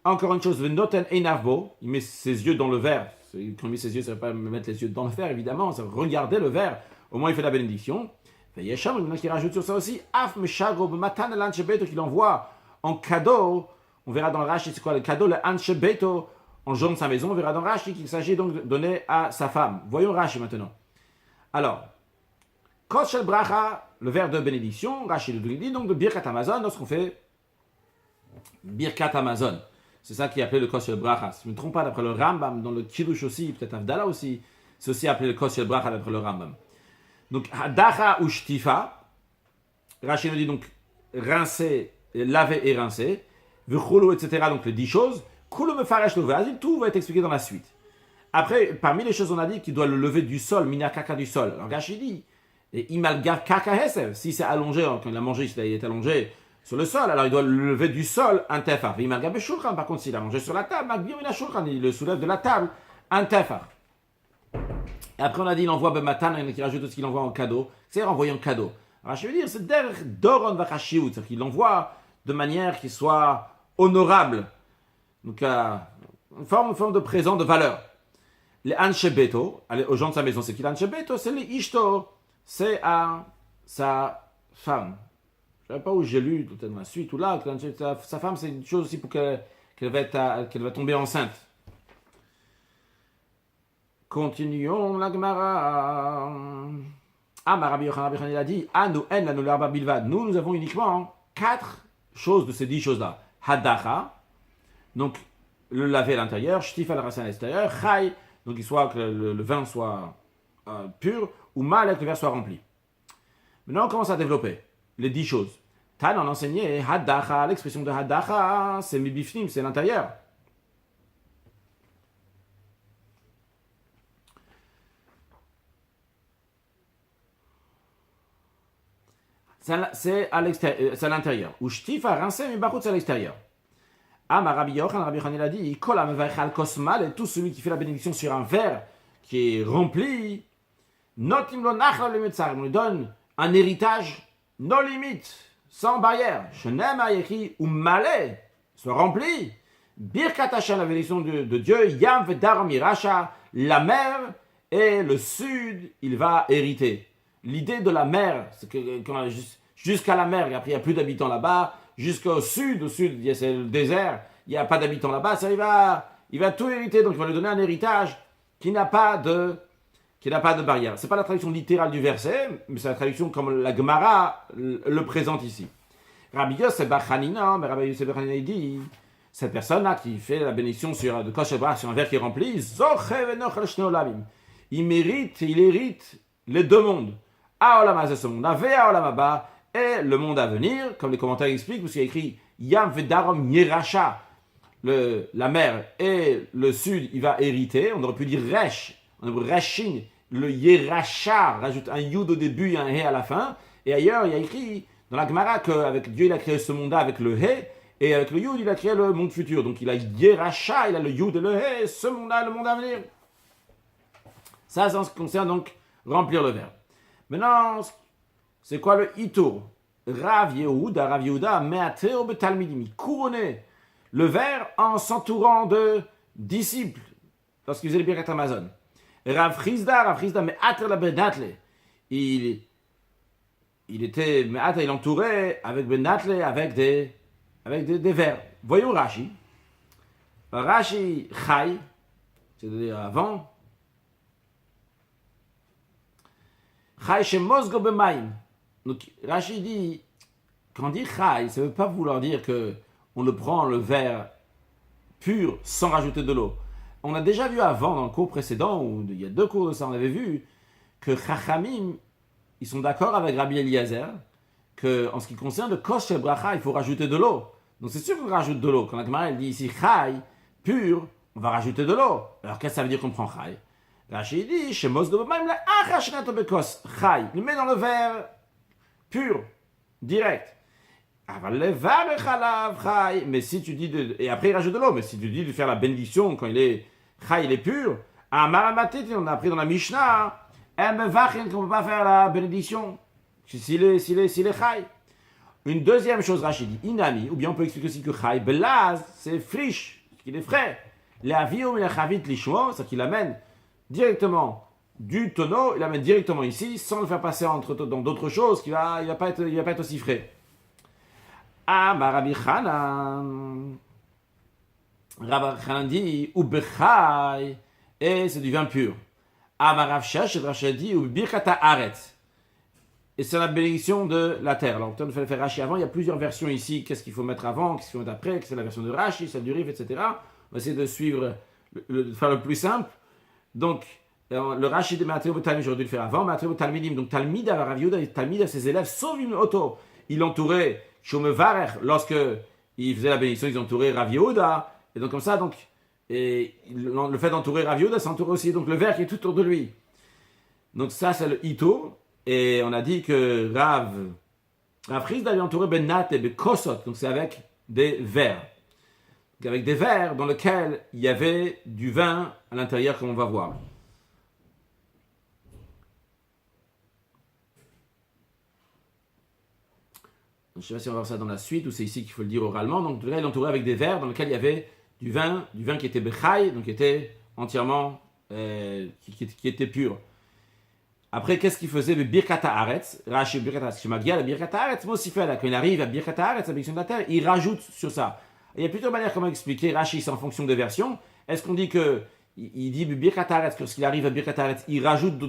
Encore une chose, Noten Einarbo, il met ses yeux dans le verre. Quand il met ses yeux, ça ne veut pas mettre les yeux dans le verre, évidemment, ça veut regarder le verre. Au moins, il fait la bénédiction. Il y a Yesham, qui rajoute sur ça aussi, Af Meshago Matan l'Anchebeto, qu'il envoie en cadeau. On verra dans le Rashi, c'est quoi le cadeau, le Anchebeto, en jaune de sa maison. On verra dans le Rashi qu'il s'agit donc de donner à sa femme. Voyons Rashi maintenant. Alors, Koshel Bracha, le verre de bénédiction, Rashi le dit donc de Birkat Amazon, lorsqu'on fait Birkat Amazon. C'est ça qui est appelé le Kosh el Bracha. Si je ne me trompe pas, d'après le Rambam, dans le Kiddush aussi, peut-être Avdallah aussi, c'est aussi appelé le Kosh el Bracha d'après le Rambam. Donc, Hadacha ou Shtifa, Rachid nous dit donc rincer, laver et rincer, Vechulu, etc. Donc les 10 choses. Kulu mefaresh lovazil, tout va être expliqué dans la suite. Après, parmi les choses, on a dit qu'il doit le lever du sol, mina kaka du sol. Alors Rachid dit, et imalgar kaka hesev, si c'est allongé, quand il a mangé, il est allongé sur le sol, alors il doit le lever du sol, un tefar. Par contre, s'il a mangé sur la table, il le soulève de la table, un tefar. Et après, on a dit, il envoie Bematan, il y en a qui rajoutent ce qu'il envoie en cadeau. C'est renvoyer en cadeau. Alors, je veux dire, c'est der doron vachashiout, c'est-à-dire qu'il l'envoie de manière qui soit honorable. Donc, une forme de présent de valeur. Les Anshebeto, aux gens de sa maison, c'est qui l'Anshebeto? C'est les Ishto, c'est à sa femme. Je ne sais pas où j'ai lu, peut-être dans la suite ou là, que sa femme, c'est une chose aussi pour qu'elle va tomber enceinte. Continuons la Gemara. Rabbi Yochanan il a dit, nous avons uniquement 4 choses de ces 10 choses-là. Hadacha, donc le laver à l'intérieur, shtif à la racine à l'extérieur, chai, donc il soit que le vin soit pur, ou mal que le verre soit rempli. Maintenant, on commence à développer les 10 choses. Tan en enseigné hadacha, l'expression de hadacha, c'est mibifnim, c'est l'intérieur. C'est à l'extérieur, c'est à l'intérieur. Ou shtif à rincer, mais barout c'est à l'extérieur. Rabbi Yochanan il a dit, kol amevachal kosmal, et tout celui qui fait la bénédiction sur un verre qui est rempli, notim lo nachla le metzar, on lui donne un héritage no limite, sans barrière. Shenem ayeki ou malé, soit rempli. Birkat Hashem, la bénédiction de Dieu, yam vedarom iracha, la mer et le sud, il va hériter. L'idée de la mer, c'est que jusqu'à la mer, et après il n'y a plus d'habitants là-bas, jusqu'au sud, c'est le désert, il n'y a pas d'habitants là-bas, ça il va tout hériter, donc il va lui donner un héritage qui n'a pas de barrière. Ce n'est pas la traduction littérale du verset, mais c'est la traduction comme la Gemara le présente ici. Rabbi Yosef Bar Chanina, mais Rabbi Yosef Bar Chanina dit, cette personne-là qui fait la bénédiction sur un verre qui est rempli, il hérite les deux mondes. Aolam c'est ce monde, Aolam Abba, et le monde à venir, comme les commentaires expliquent, parce qu'il y a écrit Yam Vedarom Yeracha, la mer et le sud, il va hériter. On aurait pu dire Resh, on aurait pu dire Reshin, le Yeracha, rajoute un Yud au début et un He à la fin. Et ailleurs, il y a écrit dans la Gemara qu'avec Dieu, il a créé ce monde-là avec le He, et avec le Yud, il a créé le monde futur. Donc il a Yeracha, il a le Yud et le He, ce monde-là, le monde à venir. Ça concerne donc remplir le verre. Maintenant, c'est quoi le Itour? Rav Yehuda, Meateo Betalmidim, il couronnait le verre en s'entourant de disciples lorsqu'il faisait les Birkat Hamazon. Rav Chizda, Meater la Benatle, il était Meater, il entourait avec Benatle, avec des verres. Voyons Rashi. Rashi Chai, c'est-à-dire avant. Chai Shemosgo Bemaim. Donc Rashi dit, quand on dit Chai, ça ne veut pas vouloir dire que on le prend le verre pur sans rajouter de l'eau. On a déjà vu avant, dans le cours précédent, ou il y a 2 cours de ça, on avait vu que Chachamim, ils sont d'accord avec Rabbi Eliezer, qu'en ce qui concerne le Kosh et Bracha, il faut rajouter de l'eau. Donc c'est sûr qu'on rajoute de l'eau. Quand la Gemara dit ici Chai, pur, on va rajouter de l'eau. Alors qu'est-ce que ça veut dire qu'on prend Chai? Rashi dit, chez Mosgo Bamaim, Chai, il met dans le verre pur, direct. Mais si tu dis et après il rajoute de l'eau, mais si tu dis de faire la bénédiction quand il est chai, il est pur, on a appris dans la Mishnah, qu'on ne peut pas faire la bénédiction s'il est chai. Une deuxième chose, Rashi dit, inami, ou bien on peut expliquer aussi que chai, belaz, c'est friche, qu'il est frais. C'est qu'il amène directement du tonneau, il l'amène directement ici, sans le faire passer dans d'autres choses, il va pas être aussi frais. Rabbi Chanan dit, ou bechai, et c'est du vin pur. Rav Shesh dit, ou birkata aretz, et c'est la bénédiction de la terre. Alors, on fait Rashi avant, il y a plusieurs versions ici, qu'est-ce qu'il faut mettre avant, qu'est-ce qu'il faut mettre après, c'est la version de Rashi, celle du Rif, etc. On va essayer de suivre, de faire le plus simple. Donc, le Rashi de Mathéo Talmid, j'aurais dû le faire avant, Mathéo Talmidim, donc Talmid à Rav Yehuda, Talmid à ses élèves, sauf une auto. Il entourait Shomevarech, lorsque il faisait la bénédiction, ils entouraient Rav Yehuda, et donc comme ça, et le fait d'entourer Rav Yehuda, ça entourait aussi donc le verre qui est tout autour de lui. Donc ça, c'est le Ito, et on a dit que Rav Chizda avait entouré Benat et Bekosot, donc c'est avec des verres. Donc avec des verres dans lesquels il y avait du vin à l'intérieur, comme on va voir. Je ne sais pas si on va voir ça dans la suite ou c'est ici qu'il faut le dire oralement. Donc, là, il entourait avec des verres dans lesquels il y avait du vin qui était bechai, donc qui était entièrement, qui était pur. Après, qu'est-ce qu'il faisait? Le birkata aretz, Rashi birkata aretz, la birkata aretz, Mosifel, quand il arrive à birkata aretz, la bénédiction de la terre, il rajoute sur ça. Et il y a plusieurs manières comment expliquer. Rashi, c'est en fonction des versions. Est-ce qu'on dit que il dit birkata aretz, lorsqu'il arrive à birkata aretz, il rajoute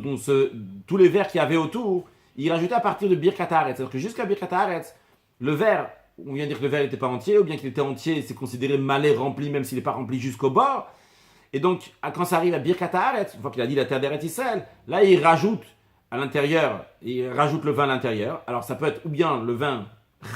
tous les verres qu'il y avait autour, il rajoutait à partir de birkata aretz. C'est-à-dire que jusqu'à birkata aretz, le verre on vient dire que le verre n'était pas entier, ou bien qu'il était entier, c'est considéré malais rempli, même s'il n'est pas rempli jusqu'au bord. Et donc, quand ça arrive à Birkat Haaretz, une fois qu'il a dit la terre d'Eretz Israël, là, il rajoute à l'intérieur, il rajoute le vin à l'intérieur. Alors, ça peut être ou bien le vin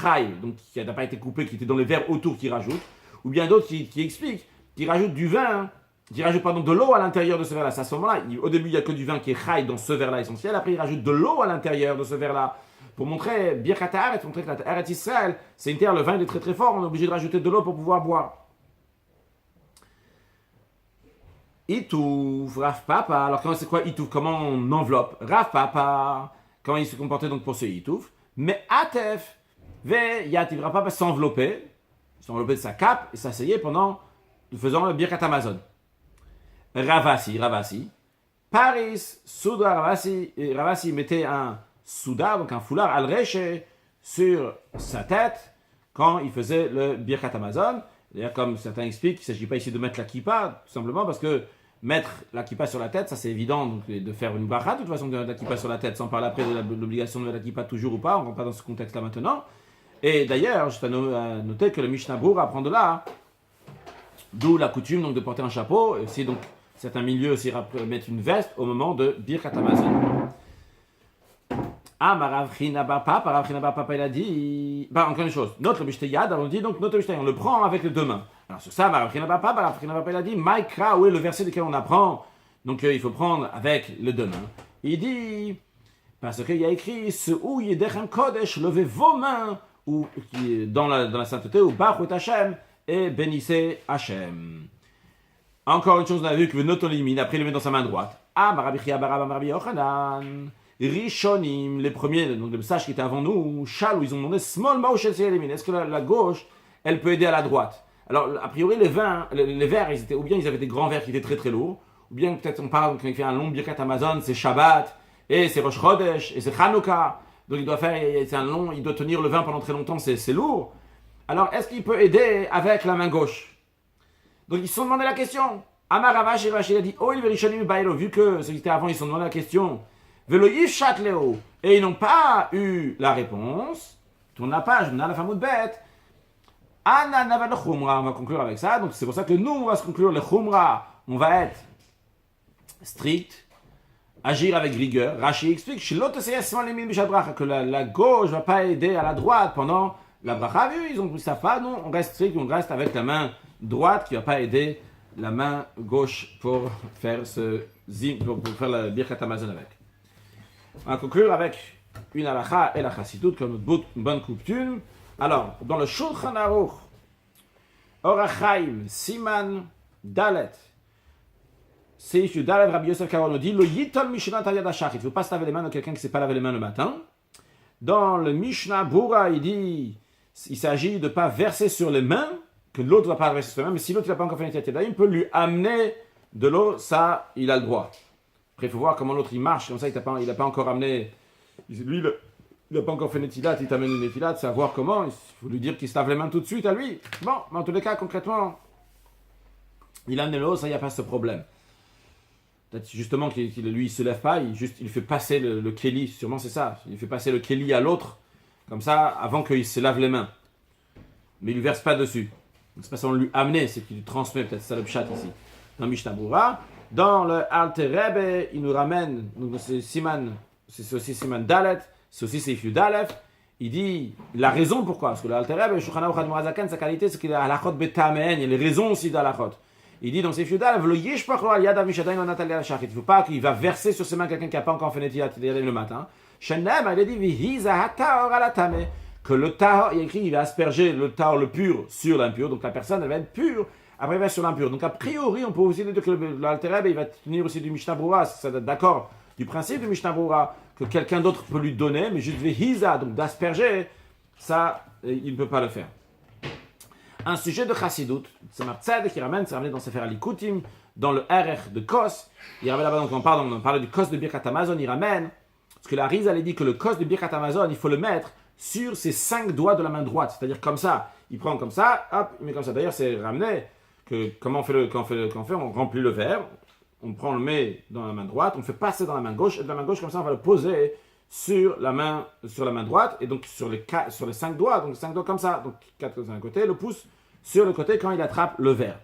Chai, donc qui n'a pas été coupé, qui était dans les verres autour, qui rajoute, ou bien d'autres qui expliquent, qui rajoutent du vin, qui rajoutent pardon, de l'eau à l'intérieur de ce verre-là. C'est à ce moment-là, au début, il n'y a que du vin qui est Chai dans ce verre-là essentiel, après, il rajoute de l'eau à l'intérieur de ce verre-là. Pour montrer Birkat Haaretz, pour montrer que la Eretz Israël, c'est une terre, le vin il est très très fort, on est obligé de rajouter de l'eau pour pouvoir boire. Itouf, Rav Papa. Alors, c'est quoi Itouf? Comment on enveloppe? Rav Papa. Comment il se comportait donc pour ce Itouf? Mais Atef, Ve Yativ, Rav Papa s'enveloppait de sa cape et s'asseyait pendant, faisant le Birkat Hamazon. Ravasi. Paris, Soudra Ravasi mettait un Souda, donc un foulard al-Reche, sur sa tête quand il faisait le Birkat Hamazon. D'ailleurs, comme certains expliquent, il ne s'agit pas ici de mettre la kippa, tout simplement parce que mettre la kippa sur la tête, ça c'est évident donc, de faire une bracha, de toute façon de mettre la kippa sur la tête, sans parler après de l'obligation de mettre la kippa toujours ou pas, on ne rentre pas dans ce contexte-là maintenant. Et d'ailleurs, je tiens à noter que le Mishnah Berurah apprend de là, d'où la coutume donc, de porter un chapeau, et aussi donc certains milieux aussi mettre une veste au moment de Birkat Hamazon. Ah, Rav China bar Papa, il a dit. Encore une chose. Notre Bishteyad, on dit donc notre Bishteyad, on le prend avec les deux mains. Alors sur ça, Rav China bar Papa, il a dit Maïkra, où est le verset duquel on apprend. Donc il faut prendre avec les deux mains. Il dit, parce qu'il y a écrit ce où Yedechem Kodesh, levez vos mains, ou dans la sainteté, ou Baruch Hashem, et bénissez Hashem. Encore une chose, on a vu que Notolimine, après il le met dans sa main droite. Ah, Rabbi Chia bar Rabbi Yochanan. Rishonim, les premiers, donc les sages qui étaient avant nous, Chal, où ils ont demandé Small Maushel Seyelimin. Est-ce que la gauche, elle peut aider à la droite? Alors, a priori, les verres, ou bien ils avaient des grands verres qui étaient très très lourds, ou bien peut-être on parle, quand il fait un long Birkat Hamazon, c'est Shabbat, et c'est Rosh Chodesh, et c'est Chanukah. Donc il doit tenir le vin pendant très longtemps, c'est lourd. Alors, est-ce qu'il peut aider avec la main gauche? Donc ils se sont demandé la question. Amar Ravash, il a dit, oh, il Rishonim Bailo, vu que ceux qui étaient avant, ils se sont demandé la question. Et ils n'ont pas eu la réponse. Tourne la page, on a la fameuse bête. On va conclure avec ça. Donc c'est pour ça que nous, on va se conclure le Khumra. On va être strict, agir avec rigueur. Rashi explique que la gauche ne va pas aider à la droite pendant la bracha. Ils ne savent pas, non, on reste strict, on reste avec la main droite qui ne va pas aider la main gauche pour faire pour faire la Birkat Hamazon avec. On va conclure avec une halakha et la chassidut comme une bonne coutume. Alors, dans le Shulchan Aruch, Orach Chaim, Siman, Dalet, Seif Dalet, Rabbi Yosef Karo nous dit, le Yitol Mishnah Tayad Hashach, il ne faut pas se laver les mains de quelqu'un qui ne s'est pas lavé les mains le matin. Dans le Mishnah Berurah, il dit, il s'agit de ne pas verser sur les mains, que l'autre ne va pas verser sur les mains, mais si l'autre n'a pas encore fait une tiati, il peut lui amener de l'eau, ça, il a le droit. Après, il faut voir comment l'autre il marche, comme ça il n'a pas encore amené. Lui, il n'a pas encore fait Netilat, il t'amène une Netilat, c'est à voir comment. Il faut lui dire qu'il se lave les mains tout de suite à lui. Bon, mais en tous les cas, concrètement, il a amené l'eau, ça, il n'y a pas ce problème. Peut-être justement lui, il ne se lève pas, il fait passer le Kéli, sûrement c'est ça. Il fait passer le Kéli à l'autre, comme ça, avant qu'il se lave les mains. Mais il ne lui verse pas dessus. Donc, c'est pas seulement lui amener, c'est qu'il lui transmet, peut-être, ça le pshat ici. Dans Mishnah Berurah. Dans le Alter Rebbe, il nous ramène, donc c'est aussi Siman Dalet, c'est aussi Seif Yudalef. Il dit la raison pourquoi, parce que le Alter Rebbe, Shulchan Aruch Admor Hazaken, sa qualité, c'est qu'il a halachot betamen, il y a les raisons aussi d'halachot. Il dit dans Seif Yudalef, le yishpach lo al yadav mishadayin lo natal yad hashachit. Il ne faut pas qu'il va verser sur ses mains quelqu'un qui n'a pas encore fait netilat le matin. Shenem, il a dit vihiza hataor alatame, que le tahor, il a écrit, il va asperger le tahor le pur sur l'impur, donc la personne elle va être pure. Après, il va sur l'impur. Donc, a priori, on peut aussi dire que l'Alter Rebbe, il va tenir aussi du Mishnah Berurah, c'est d'accord, du principe du Mishnah Berurah, que quelqu'un d'autre peut lui donner, mais juste vehiza, donc d'asperger, ça, il ne peut pas le faire. Un sujet de Chassidut, c'est Tzadok qui ramène, c'est ramené dans Sefer Alikutim, dans le RR de Kos. Il ramène là-bas, donc on parle du Kos de Birkat Hamazon, il ramène, parce que la Rizal a dit que le Kos de Birkat Hamazon, il faut le mettre sur ses 5 doigts de la main droite, c'est-à-dire comme ça. Il prend comme ça, hop, il met comme ça. D'ailleurs, c'est ramené. Comment on fait, on remplit le verre, on prend le met dans la main droite, on fait passer dans la main gauche, et de la main gauche, comme ça, on va le poser sur la main droite, et donc sur les 5 doigts, donc 5 doigts comme ça, donc 4 d'un côté, le pouce sur le côté quand il attrape le verre.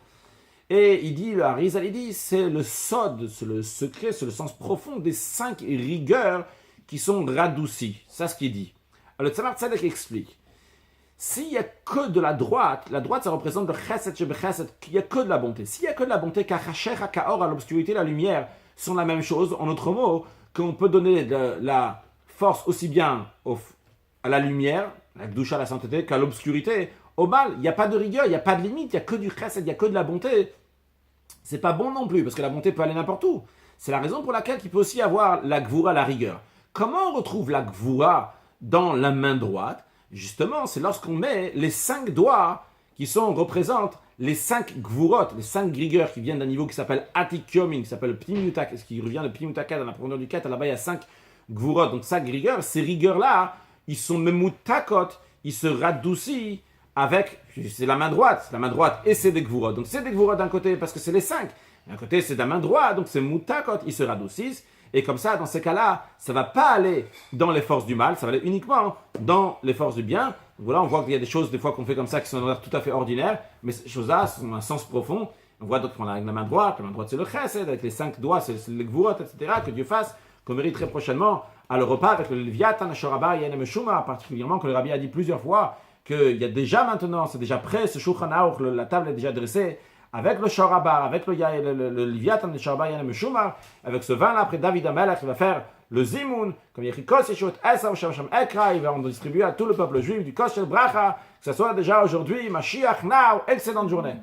Et il dit, le Harizal, il dit, c'est le sod, c'est le secret, c'est le sens profond des 5 rigueurs qui sont radoucies. C'est ce qu'il dit. Alors le Tzemar Tzedek explique. S'il n'y a que de la droite ça représente le chesed shebechesed, qu'il n'y a que de la bonté. S'il n'y a que de la bonté, kachasher hakaor, à l'obscurité, la lumière, sont la même chose, en d'autres mots, qu'on peut donner de la force aussi bien à la lumière, la gdusha, la sainteté, qu'à l'obscurité. Au mal, il n'y a pas de rigueur, il n'y a pas de limite, il n'y a que du chesed, il n'y a que de la bonté. C'est pas bon non plus, parce que la bonté peut aller n'importe où. C'est la raison pour laquelle il peut aussi avoir la gvura, la rigueur. Comment on retrouve la gvura dans la main droite? Justement, c'est lorsqu'on met les 5 doigts qui représentent les 5 gvurot, les 5 rigueurs qui viennent d'un niveau qui s'appelle atikyomin, qui s'appelle pnimiutak, ce qui revient de pnimiutaka dans la profondeur du 4, là-bas il y a 5 gvurot, donc 5 rigueurs. Ces rigueurs-là, ils sont memutakot, ils se radoucissent avec, c'est la main droite et c'est des gvurot. Donc c'est des gvurot d'un côté parce que c'est les 5, d'un côté c'est de la main droite, donc c'est mutakot, ils se radoucissent. Et comme ça, dans ces cas-là, ça ne va pas aller dans les forces du mal, ça va aller uniquement dans les forces du bien. Donc voilà, on voit qu'il y a des choses des fois qu'on fait comme ça qui sont tout à fait ordinaires, mais ces choses-là ont un sens profond. On voit d'autres qu'on a avec la main droite c'est le chesed, avec les 5 doigts c'est le gvurot, etc. Que Dieu fasse, qu'on mérite très prochainement à le repas avec le Leviathan, Shoraba, Yanem Meshuma, particulièrement que le Rabbi a dit plusieurs fois qu'il y a déjà maintenant, c'est déjà prêt, ce Shulchan Aruch, la table est déjà dressée, avec le Shoraba, avec le Leviathan, le Shoraba, Yanem Meshuma, avec ce vin-là, après David Amelach, qui va faire le Zimoun, comme il y a écrit Kos Yeshut Esav Shem Ekra, il va en distribuer à tout le peuple juif du Kos Shel Bracha, que ce soit déjà aujourd'hui, Mashiach Now, excellente journée.